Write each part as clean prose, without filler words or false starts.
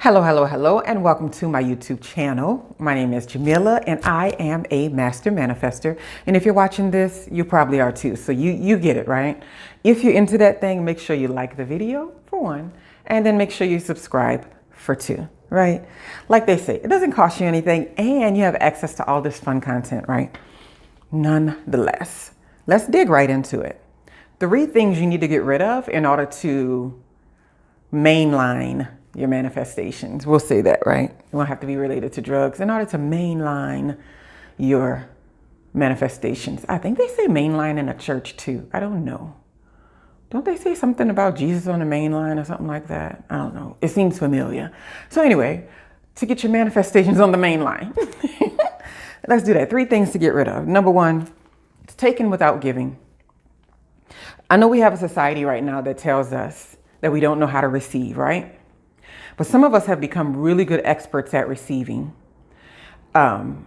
Hello, and welcome to my YouTube channel. My name is Jameelah, and I am a master manifester. And if you're watching this, you probably are too. So you get it, right? If you're into that thing, make sure you like the video for one, and then make sure you subscribe for two, right? Like they say, it doesn't cost you anything, and you have access to all this fun content, right? Nonetheless, let's dig right into it. 3 things you need to get rid of in order to mainline your manifestations. We'll say that, right? You won't have to be related to drugs in order to mainline your manifestations. I think they say mainline in a church too. I don't know. Don't they say something about Jesus on the main line or something like that? I don't know. It seems familiar. So anyway, to get your manifestations on the main line, let's do that. 3 things to get rid of. Number 1, it's taking without giving. I know we have a society right now that tells us that we don't know how to receive, right? But some of us have become really good experts at receiving. And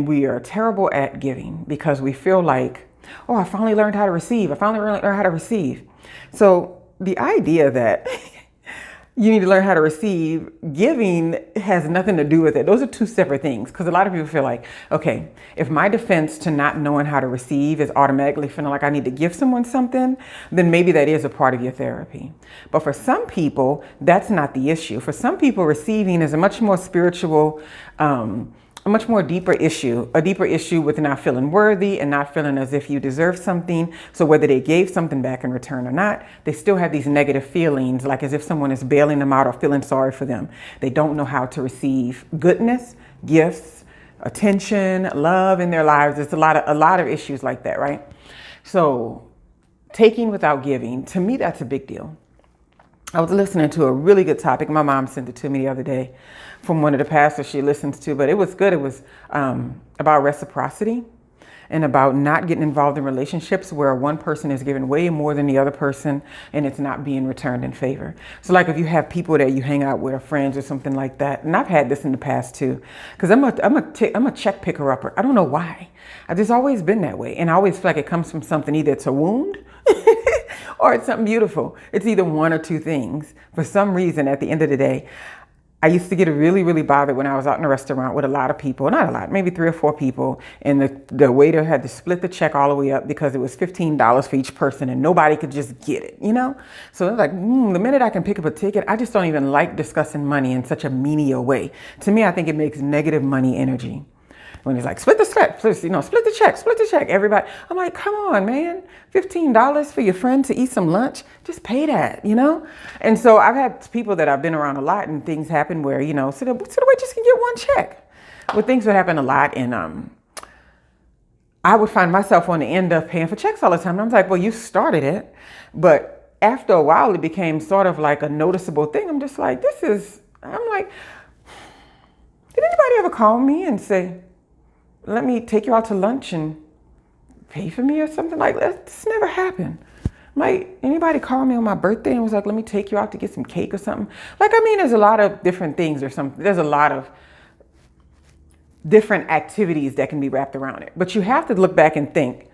we are terrible at giving because we feel like, oh, I finally learned how to receive. I finally learned how to receive. So the idea that you need to learn how to receive, giving has nothing to do with it. Those are 2 separate things. Because a lot of people feel like, okay, if my defense to not knowing how to receive is automatically feeling like I need to give someone something, then maybe that is a part of your therapy. But for some people, that's not the issue. For some people, receiving is a much more spiritual, a much more deeper issue with not feeling worthy and not feeling as if you deserve something. So whether they gave something back in return or not, they still have these negative feelings, like as if someone is bailing them out or feeling sorry for them. They don't know how to receive goodness, gifts, attention, love in their lives. There's a lot of issues like that, right? So taking without giving, to me, that's a big deal. I was listening to a really good topic. My mom sent it to me the other day from one of the pastors she listens to, but it was good. It was about reciprocity and about not getting involved in relationships where one person is giving way more than the other person and it's not being returned in favor. So like if you have people that you hang out with or friends or something like that, and I've had this in the past too, because I'm a check picker upper. I don't know why. I've just always been that way. And I always feel like it comes from something, either it's a wound or it's something beautiful. It's either one or 2 things. For some reason, at the end of the day, I used to get really, really bothered when I was out in a restaurant with a lot of people, not a lot, maybe 3 or 4 people. And the waiter had to split the check all the way up because it was $15 for each person and nobody could just get it, you know? So it was like, the minute I can pick up a ticket, I just don't even like discussing money in such a menial way. To me, I think it makes negative money energy. When he's like, split the check, everybody. I'm like, come on, man, $15 for your friend to eat some lunch, just pay that, you know? And so I've had people that I've been around a lot and things happen where, you know, so the waitress can get 1 check. Well, things would happen a lot, and I would find myself on the end of paying for checks all the time. And I was like, well, you started it. But after a while, it became sort of like a noticeable thing. I'm just like, I'm like, did anybody ever call me and say, let me take you out to lunch and pay for me or something like that? This never happened. Like, anybody called me on my birthday and was like, let me take you out to get some cake or something? Like, I mean, there's a lot of different things or something. There's a lot of different activities that can be wrapped around it. But you have to look back and think,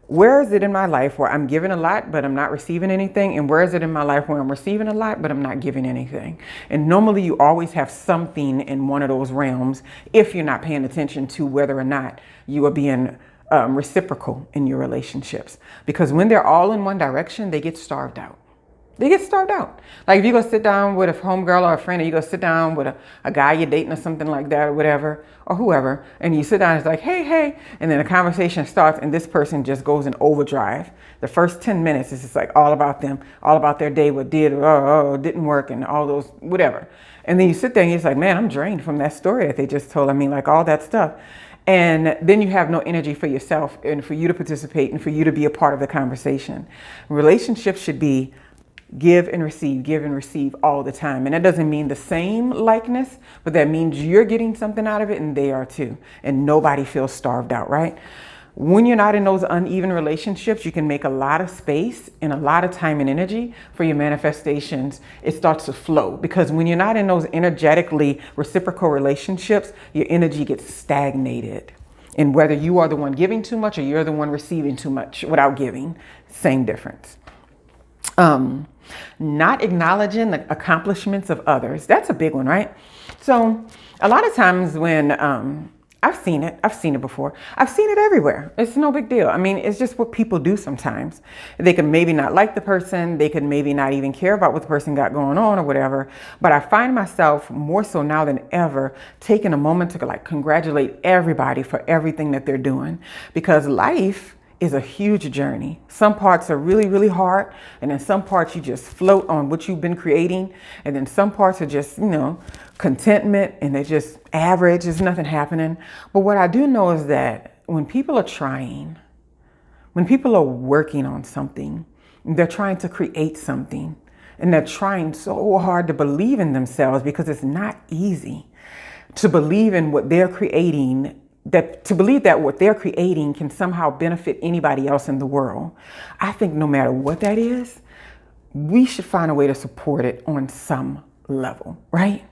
where is it in my life where I'm giving a lot, but I'm not receiving anything? And where is it in my life where I'm receiving a lot, but I'm not giving anything? And normally you always have something in one of those realms if you're not paying attention to whether or not you are being reciprocal in your relationships. Because when they're all in one direction, they get starved out. They get starved out. Like if you go sit down with a homegirl or a friend, or you go sit down with a guy you're dating or something like that or whatever, or whoever, and you sit down and it's like, hey, and then the conversation starts and this person just goes in overdrive. The first 10 minutes is just like all about them, all about their day, what did or didn't work and all those, whatever. And then you sit there and you're just like, man, I'm drained from that story that they just told. I mean, like all that stuff. And then you have no energy for yourself and for you to participate and for you to be a part of the conversation. Relationships should be give and receive all the time. And that doesn't mean the same likeness, but that means you're getting something out of it and they are too. And nobody feels starved out, right? When you're not in those uneven relationships, you can make a lot of space and a lot of time and energy for your manifestations. It starts to flow because when you're not in those energetically reciprocal relationships, your energy gets stagnated. And whether you are the one giving too much or you're the one receiving too much without giving, same difference. Not acknowledging the accomplishments of others. That's a big one, right? So a lot of times when I've seen it before. I've seen it everywhere. It's no big deal. I mean, it's just what people do sometimes. They could maybe not like the person. They could maybe not even care about what the person got going on or whatever. But I find myself more so now than ever taking a moment to like congratulate everybody for everything that they're doing, because life is a huge journey. Some parts are really, really hard. And then some parts you just float on what you've been creating. And then some parts are just, contentment, and they're just average. There's nothing happening. But what I do know is that when people are trying, when people are working on something, they're trying to create something, and they're trying so hard to believe in themselves, because it's not easy to believe in what they're creating, to believe that what they're creating can somehow benefit anybody else in the world. I think no matter what that is, we should find a way to support it on some level, right?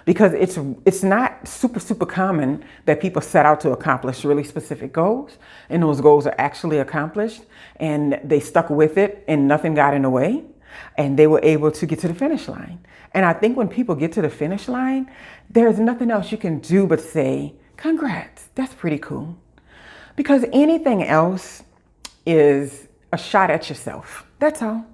Because it's not super common that people set out to accomplish really specific goals, and those goals are actually accomplished, and they stuck with it and nothing got in the way, and they were able to get to the finish line. And I think when people get to the finish line, there's nothing else you can do but say, congrats, that's pretty cool. Because anything else is a shot at yourself. That's all.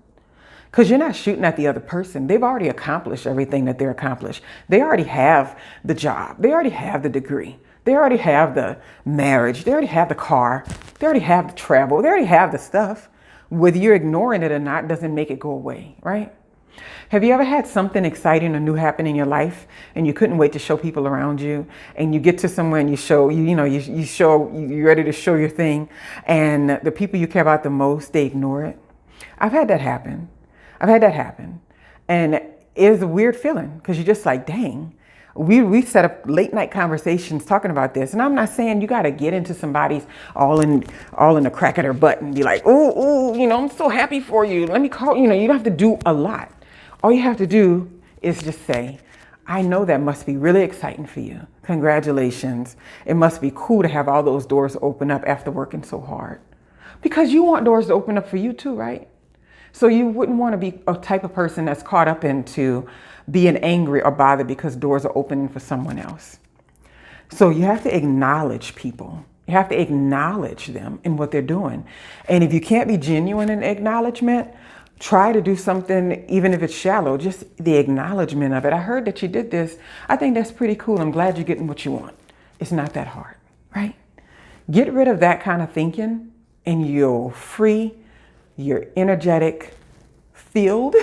Because you're not shooting at the other person. They've already accomplished everything that they're accomplished. They already have the job. They already have the degree. They already have the marriage. They already have the car. They already have the travel. They already have the stuff. Whether you're ignoring it or not doesn't make it go away, right? Have you ever had something exciting or new happen in your life and you couldn't wait to show people around you, and you get to somewhere and you're ready to show your thing, and the people you care about the most, they ignore it? I've had that happen. And it's a weird feeling, because you're just like, dang, we set up late night conversations talking about this. And I'm not saying you got to get into somebody's all in the crack of their butt and be like, oh, I'm so happy for you. Let me call, you don't have to do a lot. All you have to do is just say, I know that must be really exciting for you. Congratulations. It must be cool to have all those doors open up after working so hard. Because you want doors to open up for you too, right? So you wouldn't want to be a type of person that's caught up into being angry or bothered because doors are opening for someone else. So you have to acknowledge people. You have to acknowledge them in what they're doing. And if you can't be genuine in acknowledgement, try to do something, even if it's shallow, just the acknowledgement of it. I heard that you did this. I think that's pretty cool. I'm glad you're getting what you want. It's not that hard, right? Get rid of that kind of thinking, and you'll free your energetic field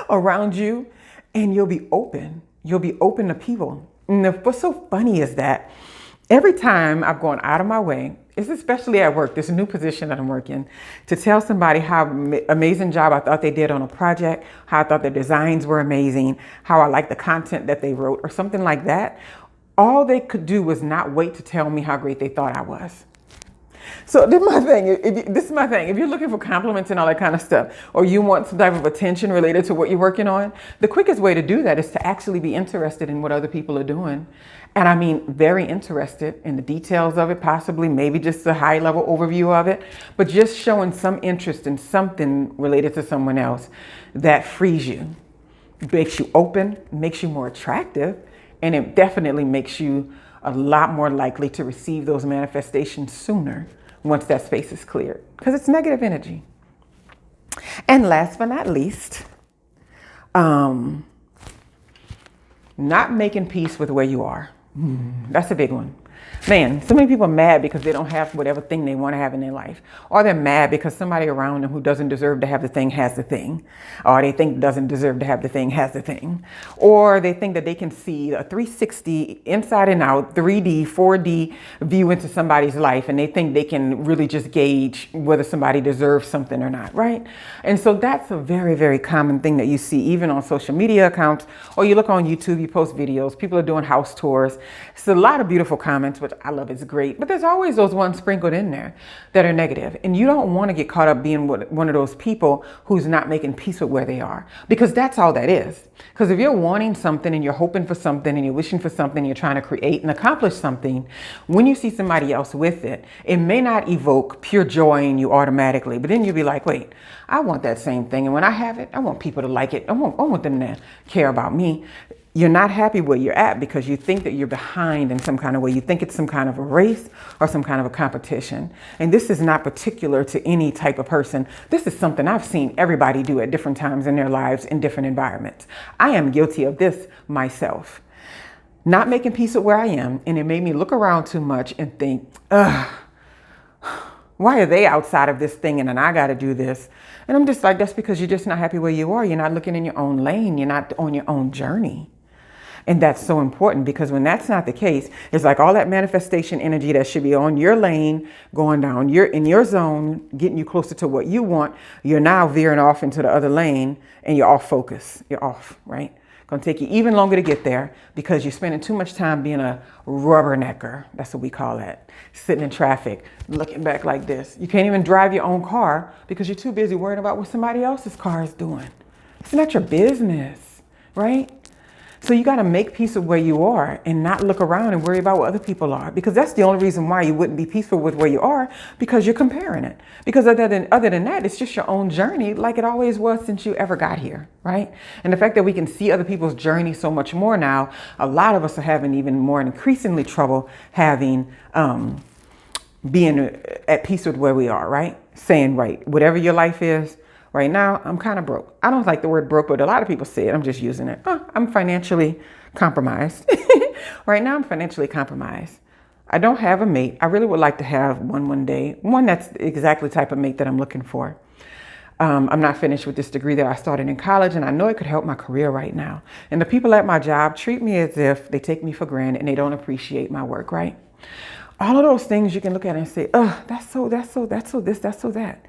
around you, and you'll be open. You'll be open to people. And what's so funny is that every time I've gone out of my way, it's especially at work, this new position that I'm working, to tell somebody how amazing job I thought they did on a project, how I thought their designs were amazing, how I liked the content that they wrote, or something like that, all they could do was not wait to tell me how great they thought I was. So this is my thing. If you're looking for compliments and all that kind of stuff, or you want some type of attention related to what you're working on, the quickest way to do that is to actually be interested in what other people are doing. And I mean, very interested in the details of it, possibly, maybe just a high level overview of it, but just showing some interest in something related to someone else that frees you, makes you open, makes you more attractive, and it definitely makes you a lot more likely to receive those manifestations sooner once that space is cleared, because it's negative energy. And last but not least, not making peace with where you are. That's a big one. Man, so many people are mad because they don't have whatever thing they want to have in their life. Or they're mad because somebody around them who doesn't deserve to have the thing has the thing. Or they think doesn't deserve to have the thing has the thing. Or they think that they can see a 360 inside and out, 3D, 4D view into somebody's life. And they think they can really just gauge whether somebody deserves something or not, right? And so that's a very, very common thing that you see even on social media accounts. Or you look on YouTube, you post videos, people are doing house tours. It's a lot of beautiful comments comments, which I love, is great, but there's always those ones sprinkled in there that are negative. And you don't want to get caught up being one of those people who's not making peace with where they are, because that's all that is. Because if you're wanting something and you're hoping for something and you're wishing for something, you're trying to create and accomplish something, when you see somebody else with it, it may not evoke pure joy in you automatically, but then you'll be like, wait, I want that same thing. And when I have it, I want people to like it. I want them to care about me. You're not happy where you're at because you think that you're behind in some kind of way. You think it's some kind of a race or some kind of a competition. And this is not particular to any type of person. This is something I've seen everybody do at different times in their lives in different environments. I am guilty of this myself. Not making peace with where I am. And it made me look around too much and think, ugh, why are they outside of this thing and then I got to do this? And I'm just like, that's because you're just not happy where you are. You're not looking in your own lane. You're not on your own journey. And that's so important, because when that's not the case, it's like all that manifestation energy that should be on your lane, going down, you're in your zone, getting you closer to what you want. You're now veering off into the other lane and you're off focus. You're off, right? Going to take you even longer to get there because you're spending too much time being a rubbernecker. That's what we call that. Sitting in traffic, looking back like this. You can't even drive your own car because you're too busy worrying about what somebody else's car is doing. It's not your business, right? So you got to make peace with where you are and not look around and worry about what other people are, because that's the only reason why you wouldn't be peaceful with where you are, because you're comparing it. Because other than that, it's just your own journey like it always was since you ever got here, right? And the fact that we can see other people's journey so much more now, a lot of us are having even more increasingly trouble having, being at peace with where we are, right? Saying, right, whatever your life is, right now, I'm kind of broke. I don't like the word broke, but a lot of people say it. I'm just using it. I'm financially compromised. Right now, I'm financially compromised. I don't have a mate. I really would like to have one day. One that's exactly the type of mate that I'm looking for. I'm not finished with this degree that I started in college, and I know it could help my career right now. And the people at my job treat me as if they take me for granted and they don't appreciate my work, right? All of those things you can look at and say, oh, that's so this, that's so that.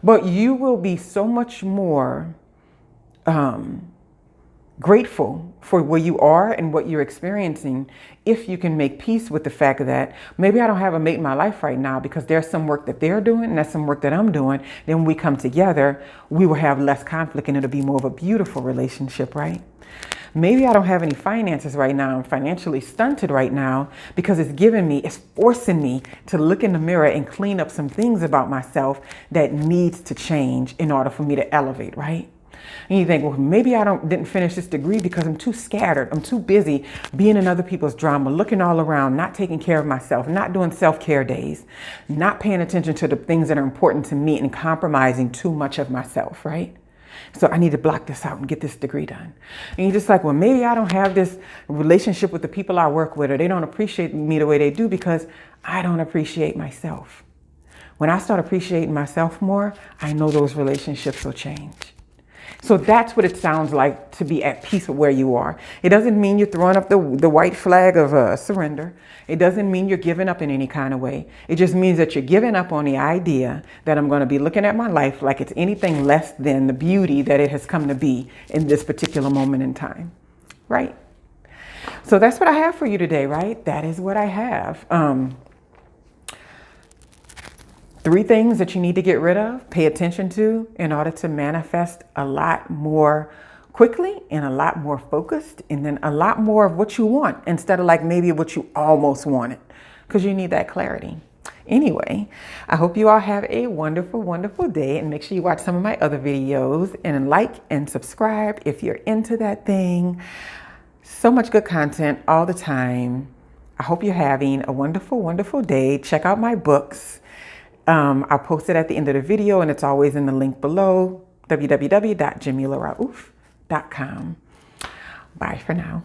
But you will be so much more grateful for where you are and what you're experiencing if you can make peace with the fact that maybe I don't have a mate in my life right now because there's some work that they're doing and that's some work that I'm doing. Then when we come together, we will have less conflict and it'll be more of a beautiful relationship, right? Maybe I don't have any finances right now. I'm financially stunted right now because it's forcing me to look in the mirror and clean up some things about myself that needs to change in order for me to elevate, right? And you think, well, maybe I didn't finish this degree because I'm too scattered. I'm too busy being in other people's drama, looking all around, not taking care of myself, not doing self-care days, not paying attention to the things that are important to me and compromising too much of myself, right? So I need to block this out and get this degree done. And you're just like, well, maybe I don't have this relationship with the people I work with, or they don't appreciate me the way they do because I don't appreciate myself. When I start appreciating myself more, I know those relationships will change. So that's what it sounds like to be at peace with where you are. It doesn't mean you're throwing up the white flag of surrender. It doesn't mean you're giving up in any kind of way. It just means that you're giving up on the idea that I'm going to be looking at my life like it's anything less than the beauty that it has come to be in this particular moment in time, right? So that's what I have for you today, right? That is what I have. 3 things that you need to get rid of, pay attention to in order to manifest a lot more quickly and a lot more focused, and then a lot more of what you want instead of like maybe what you almost wanted, because you need that clarity. Anyway, I hope you all have a wonderful, wonderful day, and make sure you watch some of my other videos and like and subscribe if you're into that thing. So much good content all the time. I hope you're having a wonderful, wonderful day. Check out my books. I'll post it at the end of the video, and it's always in the link below, www.jameelah.com. Bye for now.